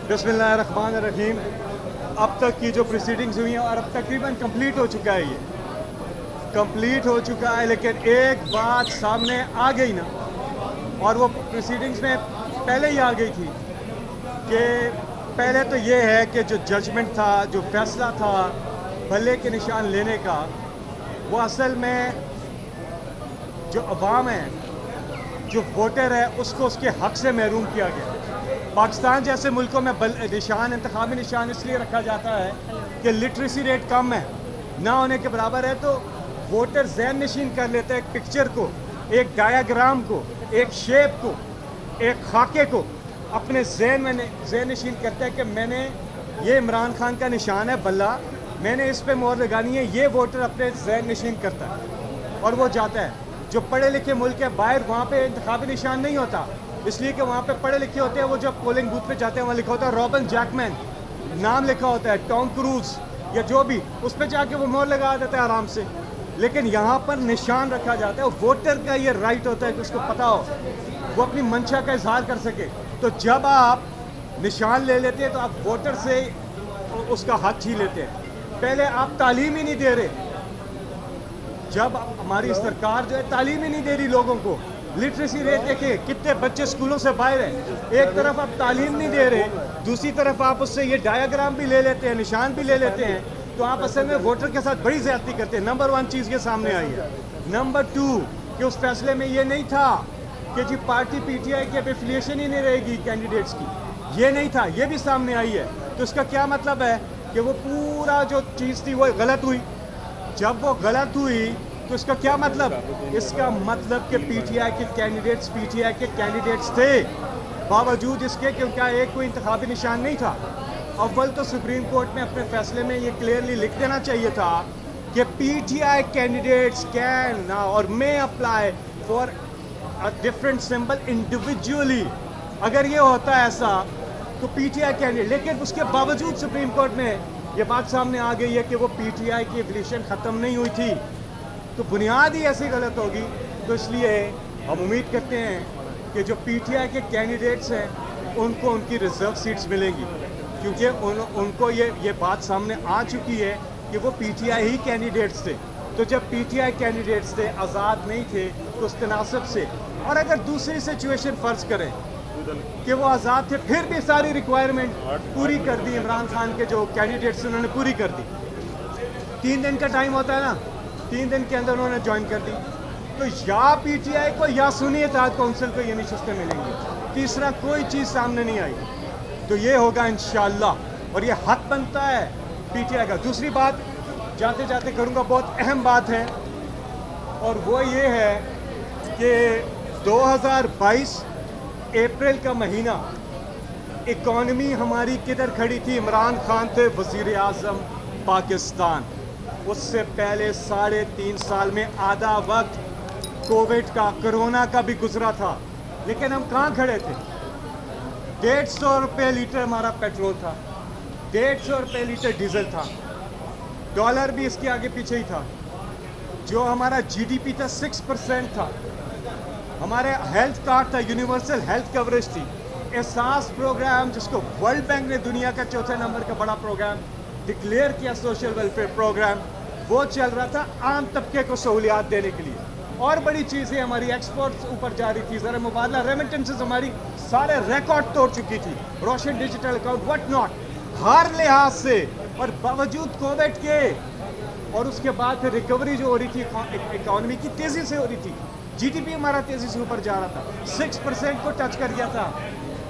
बिस्मिल्लाहिर्रहमानिर्रहीम। अब तक की जो प्रोसीडिंग्स हुई हैं और अब तकरीबन कंप्लीट हो चुका है, ये कंप्लीट हो चुका है, लेकिन एक बात सामने आ गई ना, और वो प्रोसीडिंग्स में पहले ही आ गई थी कि पहले तो ये है कि जो जजमेंट था, जो फैसला था भल्ले के निशान लेने का, वो असल में जो अवाम है, जो वोटर है, उसको उसके हक से महरूम किया गया। पाकिस्तान जैसे मुल्कों में निशान, इंतखाबी निशान इसलिए रखा जाता है कि लिटरेसी रेट कम है, ना होने के बराबर है, तो वोटर ज़हन नशीन कर लेते हैं एक पिक्चर को, एक डायाग्राम को, एक शेप को, एक खाके को अपने ज़हन नशीन करते हैं कि मैंने ये इमरान खान का निशान है बल्ला, मैंने इस पे मोहर लगानी है। ये वोटर अपने ज़हन नशीन करता है और वो जाता है। जो पढ़े लिखे मुल्क है बाहर, वहाँ पे इंतखाबी निशान नहीं होता, इसलिए कि वहाँ पे पढ़े लिखे होते हैं। वो जब पोलिंग बूथ पे जाते हैं, वहाँ लिखा होता है रॉबिन जैकमैन, नाम लिखा होता है, टॉम क्रूज या जो भी, उस पर जाके वो मोहर लगा देता है आराम से। लेकिन यहाँ पर निशान रखा जाता है। वोटर का ये राइट होता है कि उसको पता हो, वो अपनी मंशा का इजहार कर सके। तो जब आप निशान ले लेते हैं तो आप वोटर से उसका हक छीन लेते हैं। पहले आप तालीम ही नहीं दे रहे, जब हमारी सरकार जो है तालीम ही नहीं दे रही लोगों को। लिटरेसी रेट देखिए, कितने बच्चे स्कूलों से बाहर हैं। एक तरफ आप तालीम नहीं दे रहे, दूसरी तरफ आप उससे ये डायाग्राम भी ले लेते हैं, निशान भी ले लेते हैं, तो आप असल में वोटर के साथ बड़ी ज्यादती करते हैं। नंबर 1 चीज़ ये सामने आई है। नंबर 2 कि उस फैसले में ये नहीं था कि जी पार्टी पीटीआई की अब एफिलिएशन ही नहीं रहेगी कैंडिडेट्स की, ये नहीं था, ये भी सामने आई है। तो इसका क्या मतलब है कि वो पूरा जो चीज़ थी वो गलत हुई। जब वो गलत हुई तो इसका क्या मतलब? इसका मतलब कि पीटीआई के कैंडिडेट्स थे, बावजूद इसके कि उनका एक कोई इंतखाबी निशान नहीं था। अव्वल तो सुप्रीम कोर्ट में अपने फैसले में ये क्लियरली लिख देना चाहिए था कि पीटीआई कैंडिडेट्स कैन नाउ और may apply for a different symbol individually. अगर ये होता है ऐसा तो पीटीआई कैंडिडेट, लेकिन उसके बावजूद सुप्रीम कोर्ट में ये बात सामने आ गई है कि वो पीटीआई की एवोल्यूशन ख़त्म नहीं हुई थी, तो बुनियाद ही ऐसी गलत होगी। तो इसलिए हम उम्मीद करते हैं कि जो पीटीआई के कैंडिडेट्स हैं उनको उनकी रिजर्व सीट्स मिलेंगी, क्योंकि उनको ये बात सामने आ चुकी है कि वो पीटीआई ही कैंडिडेट्स थे। तो जब पीटीआई कैंडिडेट्स थे, आज़ाद नहीं थे, तो उस तनासब से, और अगर दूसरी सिचुएशन फ़र्ज करें कि वो आज़ाद थे, फिर भी सारी रिक्वायरमेंट पूरी कर दी इमरान खान के जो कैंडिडेट्स उन्होंने पूरी कर दी। 3 दिन का टाइम होता है ना, 3 दिन के अंदर उन्होंने ज्वाइन कर दी। तो या पीटीआई को या सुन्नी इत्तेहाद कौंसिल को ये नशिस्तें मिलेंगी, तीसरा कोई चीज़ सामने नहीं आई। तो ये होगा इंशाअल्लाह, और ये हक बनता है पीटीआई का। दूसरी बात जाते जाते करूँगा, बहुत अहम बात है, और वो ये है कि 2022 अप्रैल का महीना, इकॉनमी हमारी किधर खड़ी थी? इमरान खान थे वज़ीर आज़म पाकिस्तान। उससे पहले 3.5 साल में आधा वक्त कोविड का, कोरोना का भी गुजरा था, लेकिन हम कहाँ खड़े थे? 150 रुपये लीटर हमारा पेट्रोल था, 150 रुपये लीटर डीजल था, डॉलर भी इसके आगे पीछे ही था। जो हमारा जीडीपी था 6% था, हमारे हेल्थ कार्ड था, यूनिवर्सल हेल्थ कवरेज थी, एहसास प्रोग्राम जिसको वर्ल्ड बैंक ने दुनिया का 4थे नंबर का बड़ा प्रोग्राम डिक्लेयर किया, सोशल वेलफेयर प्रोग्राम, वो चल रहा था आम तबके को सहूलियात देने के लिए। और बड़ी चीज़ें, हमारी एक्सपोर्ट्स ऊपर जा रही थी, ज़रा मुबादला रेमिटेंसेस हमारी सारे रिकॉर्ड तोड़ चुकी थी, रोशन डिजिटल अकाउंट व्हाट नॉट, हर लिहाज से। और बावजूद कोविड के, और उसके बाद फिर रिकवरी जो हो रही थी इकॉनमी की, तेज़ी से हो रही थी, जीडीपी हमारा तेज़ी से ऊपर जा रहा था, 6% को टच कर गया था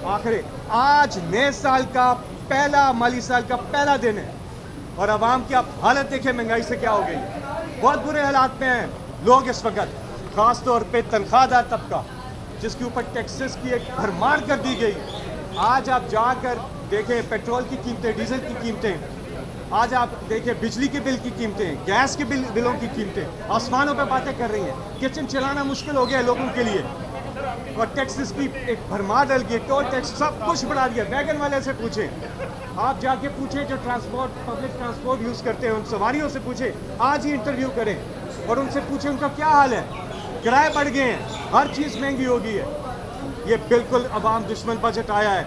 आखिर। आज नए साल का पहला, माली साल का पहला दिन है, और आवाम की आप हालत देखें, महंगाई से क्या हो गई। बहुत बुरे हालात में हैं लोग इस वक्त, ख़ास तौर पे तनख्वाहदार तबका, जिसके ऊपर टैक्सेस की एक भरमार कर दी गई। आज आप जाकर देखें पेट्रोल की कीमतें, डीजल की कीमतें, आज आप देखें बिजली के बिल की कीमतें, गैस के बिलों की कीमतें आसमानों पे बातें कर रही हैं। किचन चलाना मुश्किल हो गया है लोगों के लिए, और टैक्सेस की एक भरमार डल गई, टोल टैक्स सब कुछ बढ़ा दिया। वैगन वाले से पूछें, आप जाके पूछें जो पब्लिक ट्रांसपोर्ट यूज़ करते हैं उन सवारियों से पूछें, आज ही इंटरव्यू करें और उनसे पूछें उनका क्या हाल है। किराए बढ़ गए हैं, हर चीज़ महंगी हो गई है। ये बिल्कुल अवाम दुश्मन बजट आया है।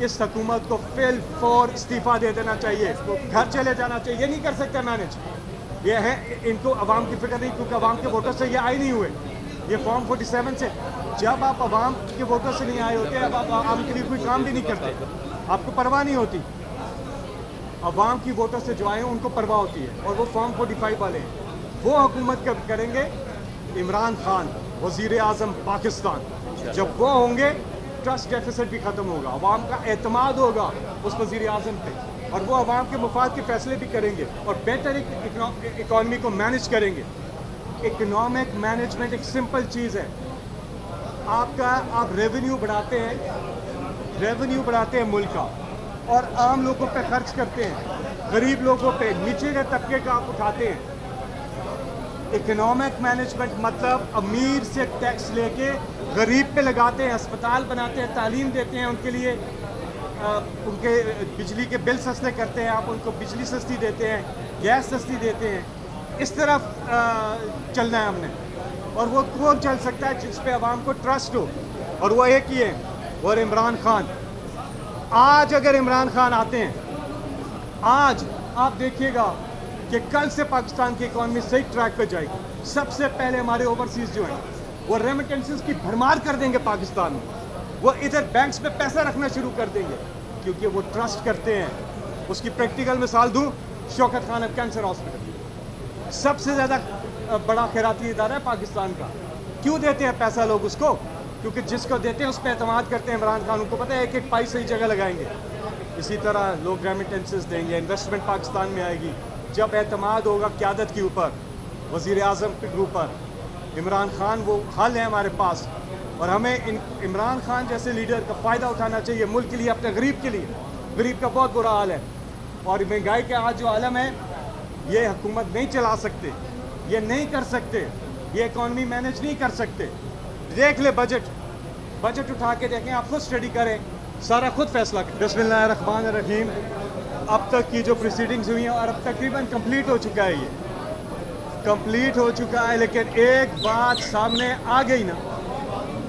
اس حکومت کو فل فور استعفیٰ دے دینا چاہیے, گھر چلے جانا چاہیے. یہ نہیں کر سکتے مینج. یہ ہے ان کو عوام کی فکر نہیں, کیونکہ عوام کے ووٹر سے یہ آئے نہیں ہوئے. یہ فارم 47 سے جب آپ عوام کے ووٹر سے نہیں آئے ہوتے, اب آپ عوام کے لیے کوئی کام بھی نہیں کرتے, آپ کو پرواہ نہیں ہوتی. عوام کی ووٹر سے جو آئے ہیں ان کو پرواہ ہوتی ہے, اور وہ فارم 45 والے ہیں. وہ حکومت کب کریں گے؟ عمران خان وزیر اعظم پاکستان جب وہ ہوں گے, ٹرسٹ ڈیفیسٹ بھی ختم ہوگا, عوام کا اعتماد ہوگا اس وزیر اعظم پہ, اور وہ عوام کے مفاد کے فیصلے بھی کریں گے اور بہتر اکانومی کو مینج کریں گے. اکنامک مینجمنٹ ایک سمپل چیز ہے. آپ ریونیو بڑھاتے ہیں ملک کا, اور عام لوگوں پہ خرچ کرتے ہیں, غریب لوگوں پہ, نیچے کے طبقے کا آپ اٹھاتے ہیں. اکنامک مینجمنٹ مطلب امیر سے ٹیکس لے کے غریب پہ لگاتے ہیں, اسپتال بناتے ہیں, تعلیم دیتے ہیں ان کے لیے, ان کے بجلی کے بل سستے کرتے ہیں, آپ ان کو بجلی سستی دیتے ہیں, گیس سستی دیتے ہیں. اس طرف چلنا ہے ہم نے. اور وہ کون چل سکتا ہے؟ جس پہ عوام کو ٹرسٹ ہو, اور وہ ایک ہی ہے, اور عمران خان. آج اگر عمران خان آتے ہیں, آج آپ دیکھیے گا کہ کل سے پاکستان کی اکانومی صحیح ٹریک پہ جائے گی. سب سے پہلے ہمارے اوورسیز جو ہیں وہ ریمیٹنسز کی بھرمار کر دیں گے پاکستان میں. وہ ادھر بینکس میں پیسہ رکھنا شروع کر دیں گے, کیونکہ وہ ٹرسٹ کرتے ہیں. اس کی پریکٹیکل مثال دوں, شوکت خان کینسر ہاسپٹل سب سے زیادہ بڑا خیراتی ادارہ ہے پاکستان کا. کیوں دیتے ہیں پیسہ لوگ اس کو؟ کیونکہ جس کو دیتے ہیں اس پہ اعتماد کرتے ہیں. عمران خان ان کو پتہ ہے ایک ایک پائی صحیح جگہ لگائیں گے. اسی طرح لوگ ریمیٹنسز دیں گے, انویسٹمنٹ پاکستان میں آئے گی. جب اعتماد ہوگا قیادت کے اوپر, وزیر اعظم کے اوپر, عمران خان وہ حل ہے ہمارے پاس, اور ہمیں عمران خان جیسے لیڈر کا فائدہ اٹھانا چاہیے ملک کے لیے, اپنے غریب کے لیے. غریب کا بہت برا حال ہے, اور مہنگائی کے آج جو عالم ہے, یہ حکومت نہیں چلا سکتے, یہ نہیں کر سکتے, یہ اکانومی مینج نہیں کر سکتے. دیکھ لے بجٹ اٹھا کے دیکھیں, آپ خود اسٹڈی کریں, سارا خود فیصلہ کریں. بسم اللہ الرحمن الرحیم. اب تک کی جو پروسیڈنگز ہوئی ہیں, اور اب تقریباً کمپلیٹ ہو چکا ہے, یہ کمپلیٹ ہو چکا ہے, لیکن ایک بات سامنے آ گئی نا,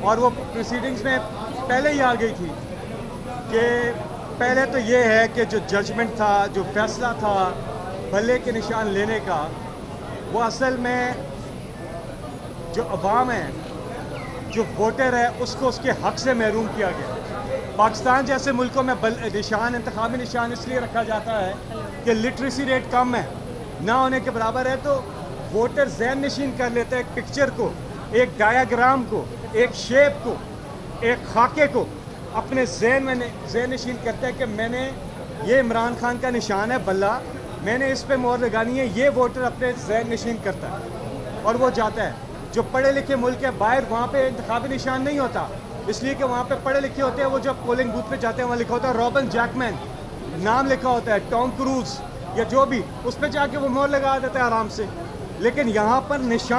اور وہ پروسیڈنگز میں پہلے ہی آ گئی تھی, کہ پہلے تو یہ ہے کہ جو ججمنٹ تھا, جو فیصلہ تھا بھلے کے نشان لینے کا, وہ اصل میں جو عوام ہے, جو ووٹر ہے, اس کو اس کے حق سے محروم کیا گیا. پاکستان جیسے ملکوں میں نشان, انتخابی نشان اس لیے رکھا جاتا ہے کہ لٹریسی ریٹ کم ہے, نہ ہونے کے برابر ہے, تو ووٹر ذہن نشین کر لیتا ہے ایک پکچر کو, ایک ڈایاگرام کو, ایک شیپ کو, ایک خاکے کو اپنے ذہن میں ذہن نشین کرتا ہے کہ میں نے, یہ عمران خان کا نشان ہے بلہ, میں نے اس پہ مہر لگانی ہے. یہ ووٹر اپنے ذہن نشین کرتا ہے اور وہ جاتا ہے. جو پڑھے لکھے ملک ہے باہر, وہاں پہ انتخابی نشان نہیں ہوتا, اس لیے کہ وہاں پہ پڑھے لکھے ہوتے ہیں. وہ جب پولنگ بوتھ پہ جاتے ہیں وہاں لکھا ہوتا ہے رابن جیکمین, نام لکھا ہوتا ہے, ٹام کروز یا جو بھی, اس پہ جا کے وہ مہر لگا دیتا ہے آرام سے. لیکن یہاں پر نشان